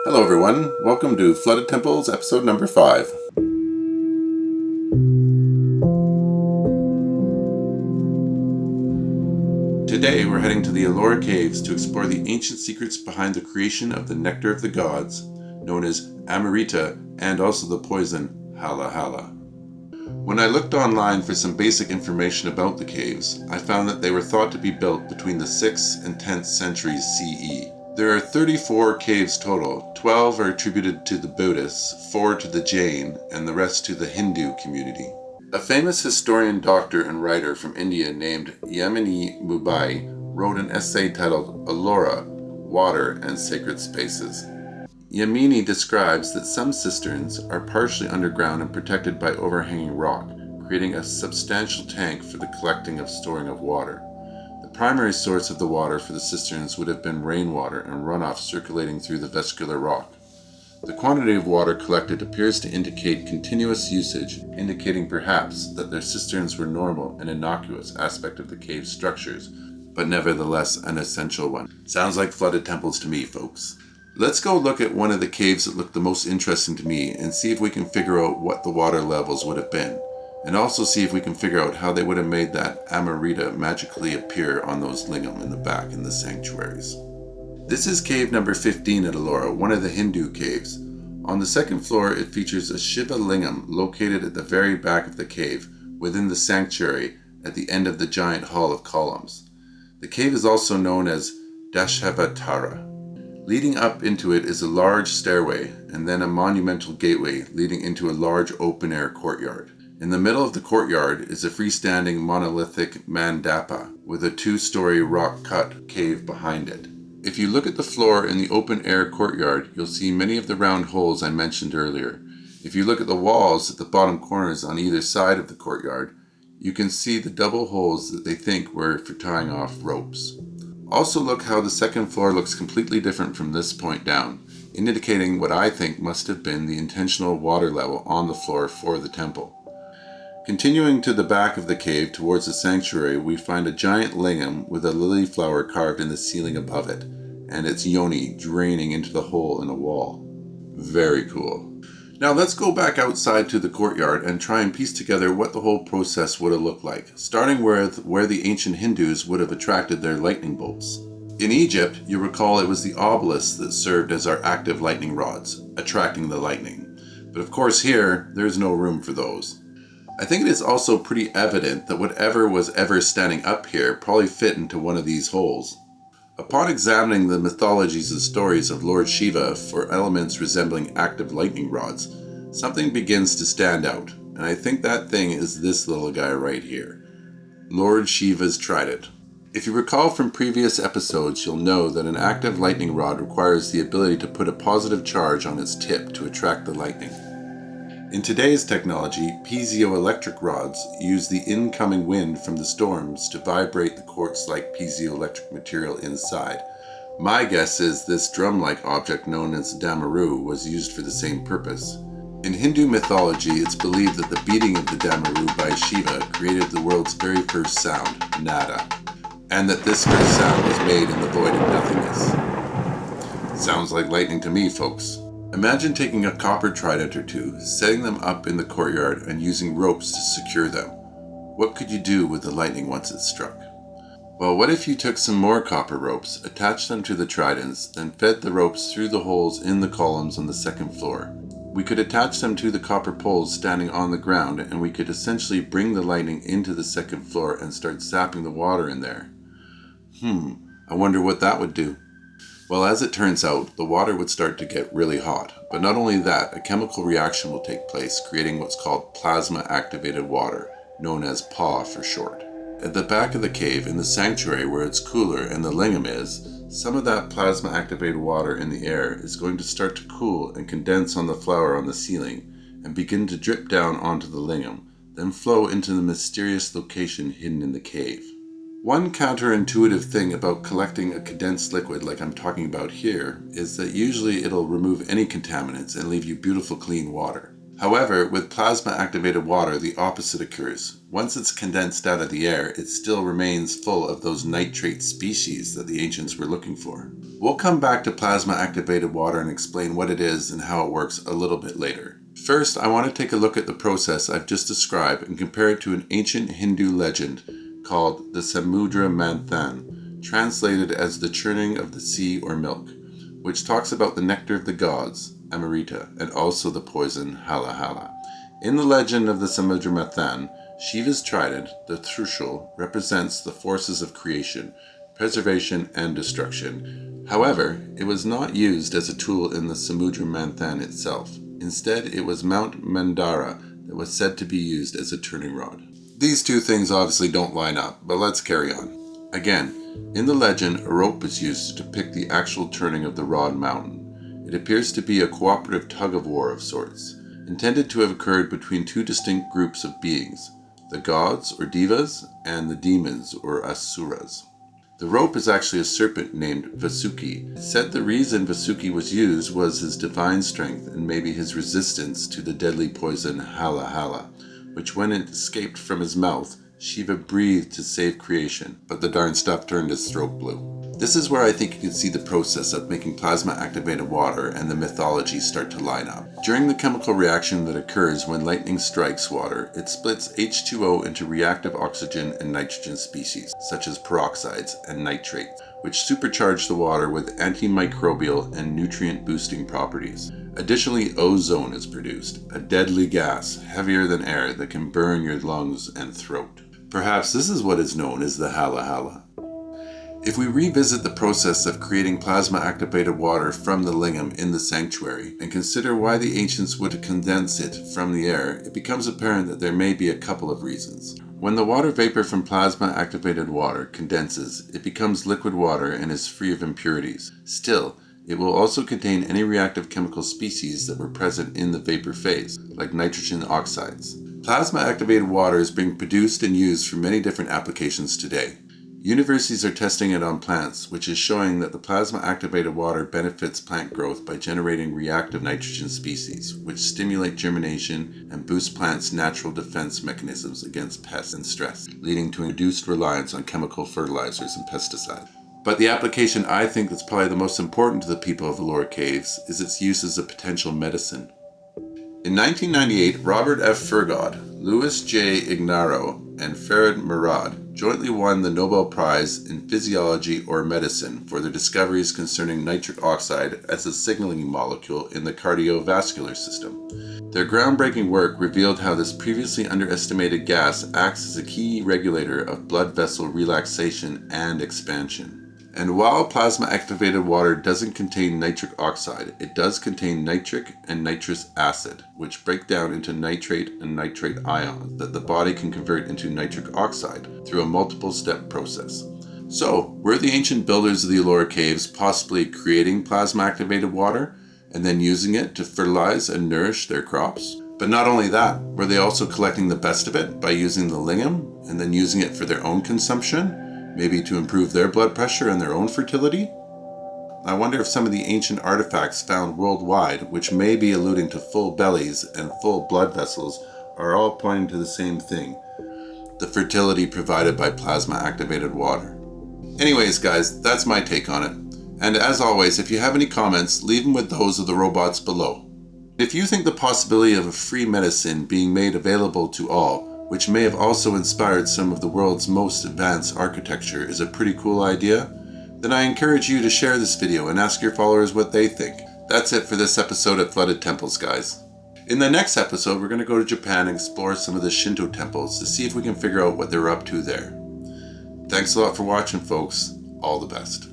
Hello everyone, welcome to Flooded Temples episode number 5. Today we're heading to the Ellora caves to explore the ancient secrets behind the creation of the Nectar of the Gods, known as Amrita, and also the poison Hala Hala. When I looked online for some basic information about the caves, I found that they were thought to be built between the 6th and 10th centuries CE. There are 34 caves total. 12 are attributed to the Buddhists, 4 to the Jain, and the rest to the Hindu community. A famous historian, doctor, and writer from India named Yamini Mubai wrote an essay titled Ellora, Water and Sacred Spaces. Yamini describes that some cisterns are partially underground and protected by overhanging rock, creating a substantial tank for the collecting and storing of water. The primary source of the water for the cisterns would have been rainwater and runoff circulating through the vesicular rock. The quantity of water collected appears to indicate continuous usage, indicating perhaps that their cisterns were normal and innocuous aspect of the cave's structures, but nevertheless an essential one. Sounds like flooded temples to me, folks. Let's go look at one of the caves that looked the most interesting to me and see if we can figure out what the water levels would have been. And also see if we can figure out how they would have made that Amrita magically appear on those lingam in the back in the sanctuaries. This is cave number 15 at Ellora, one of the Hindu caves. On the second floor it features a Shiva lingam located at the very back of the cave, within the sanctuary at the end of the giant hall of columns. The cave is also known as Dashavatara. Leading up into it is a large stairway and then a monumental gateway leading into a large open-air courtyard. In the middle of the courtyard is a freestanding monolithic mandapa with a 2-story rock-cut cave behind it. If you look at the floor in the open-air courtyard, you'll see many of the round holes I mentioned earlier. If you look at the walls at the bottom corners on either side of the courtyard, you can see the double holes that they think were for tying off ropes. Also look how the second floor looks completely different from this point down, indicating what I think must have been the intentional water level on the floor for the temple. Continuing to the back of the cave towards the sanctuary, we find a giant lingam with a lily flower carved in the ceiling above it, and its yoni draining into the hole in a wall. Very cool. Now let's go back outside to the courtyard and try and piece together what the whole process would have looked like, starting with where the ancient Hindus would have attracted their lightning bolts. In Egypt, you recall it was the obelisks that served as our active lightning rods, attracting the lightning. But of course here, there's no room for those. I think it is also pretty evident that whatever was ever standing up here probably fit into one of these holes. Upon examining the mythologies and stories of Lord Shiva for elements resembling active lightning rods, something begins to stand out, and I think that thing is this little guy right here. Lord Shiva's trident. If you recall from previous episodes, you'll know that an active lightning rod requires the ability to put a positive charge on its tip to attract the lightning. In today's technology, piezoelectric rods use the incoming wind from the storms to vibrate the quartz-like piezoelectric material inside. My guess is this drum-like object known as damaru was used for the same purpose. In Hindu mythology, it's believed that the beating of the damaru by Shiva created the world's very first sound, nada, and that this first sound was made in the void of nothingness. Sounds like lightning to me, folks. Imagine taking a copper trident or two, setting them up in the courtyard and using ropes to secure them. What could you do with the lightning once it struck? Well, what if you took some more copper ropes, attached them to the tridents, then fed the ropes through the holes in the columns on the second floor? We could attach them to the copper poles standing on the ground, and we could essentially bring the lightning into the second floor and start zapping the water in there. I wonder what that would do. Well, as it turns out, the water would start to get really hot. But not only that, a chemical reaction will take place, creating what's called plasma-activated water, known as PA for short. At the back of the cave, in the sanctuary where it's cooler and the lingam is, some of that plasma-activated water in the air is going to start to cool and condense on the flower on the ceiling, and begin to drip down onto the lingam, then flow into the mysterious location hidden in the cave. One counterintuitive thing about collecting a condensed liquid like I'm talking about here is that usually it'll remove any contaminants and leave you beautiful clean water. However, with plasma-activated water, the opposite occurs. Once it's condensed out of the air, it still remains full of those nitrate species that the ancients were looking for. We'll come back to plasma-activated water and explain what it is and how it works a little bit later. First, I want to take a look at the process I've just described and compare it to an ancient Hindu legend called the Samudra Manthan, translated as the churning of the sea or milk, which talks about the nectar of the gods, Amrita, and also the poison Hala Hala. In the legend of the Samudra Manthan, Shiva's trident, the Trishul, represents the forces of creation, preservation, and destruction. However, it was not used as a tool in the Samudra Manthan itself. Instead, it was Mount Mandara that was said to be used as a turning rod. These two things obviously don't line up, but let's carry on. Again, in the legend, a rope is used to depict the actual turning of the rod mountain. It appears to be a cooperative tug-of-war of sorts, intended to have occurred between two distinct groups of beings, the gods or devas and the demons or asuras. The rope is actually a serpent named Vasuki. It said the reason Vasuki was used was his divine strength and maybe his resistance to the deadly poison Hala Hala, which when it escaped from his mouth, Shiva breathed to save creation, but the darn stuff turned his throat blue. This is where I think you can see the process of making plasma-activated water and the mythology start to line up. During the chemical reaction that occurs when lightning strikes water, it splits H2O into reactive oxygen and nitrogen species, such as peroxides and nitrates, which supercharge the water with antimicrobial and nutrient-boosting properties. Additionally, ozone is produced, a deadly gas, heavier than air, that can burn your lungs and throat. Perhaps this is what is known as the Hala Hala. If we revisit the process of creating plasma-activated water from the lingam in the sanctuary and consider why the ancients would condense it from the air, it becomes apparent that there may be a couple of reasons. When the water vapor from plasma-activated water condenses, it becomes liquid water and is free of impurities. Still, it will also contain any reactive chemical species that were present in the vapor phase, like nitrogen oxides. Plasma-activated water is being produced and used for many different applications today. Universities are testing it on plants, which is showing that the plasma-activated water benefits plant growth by generating reactive nitrogen species, which stimulate germination and boost plants' natural defense mechanisms against pests and stress, leading to reduced reliance on chemical fertilizers and pesticides. But the application I think that's probably the most important to the people of Ellora Caves is its use as a potential medicine. In 1998, Robert F. Fergod, Louis J. Ignarro, and Farid Murad jointly won the Nobel Prize in Physiology or Medicine for their discoveries concerning nitric oxide as a signaling molecule in the cardiovascular system. Their groundbreaking work revealed how this previously underestimated gas acts as a key regulator of blood vessel relaxation and expansion. And while plasma-activated water doesn't contain nitric oxide, it does contain nitric and nitrous acid, which break down into nitrate and nitrate ions that the body can convert into nitric oxide through a multiple-step process. So, were the ancient builders of the Ellora Caves possibly creating plasma-activated water and then using it to fertilize and nourish their crops? But not only that, were they also collecting the best of it by using the lingam and then using it for their own consumption? Maybe to improve their blood pressure and their own fertility? I wonder if some of the ancient artifacts found worldwide, which may be alluding to full bellies and full blood vessels, are all pointing to the same thing: the fertility provided by plasma-activated water. Anyways, guys, that's my take on it. And as always, if you have any comments, leave them with those of the robots below. If you think the possibility of a free medicine being made available to all, which may have also inspired some of the world's most advanced architecture, is a pretty cool idea, then I encourage you to share this video and ask your followers what they think. That's it for this episode of Flooded Temples, guys. In the next episode, we're going to go to Japan and explore some of the Shinto temples to see if we can figure out what they're up to there. Thanks a lot for watching, folks. All the best.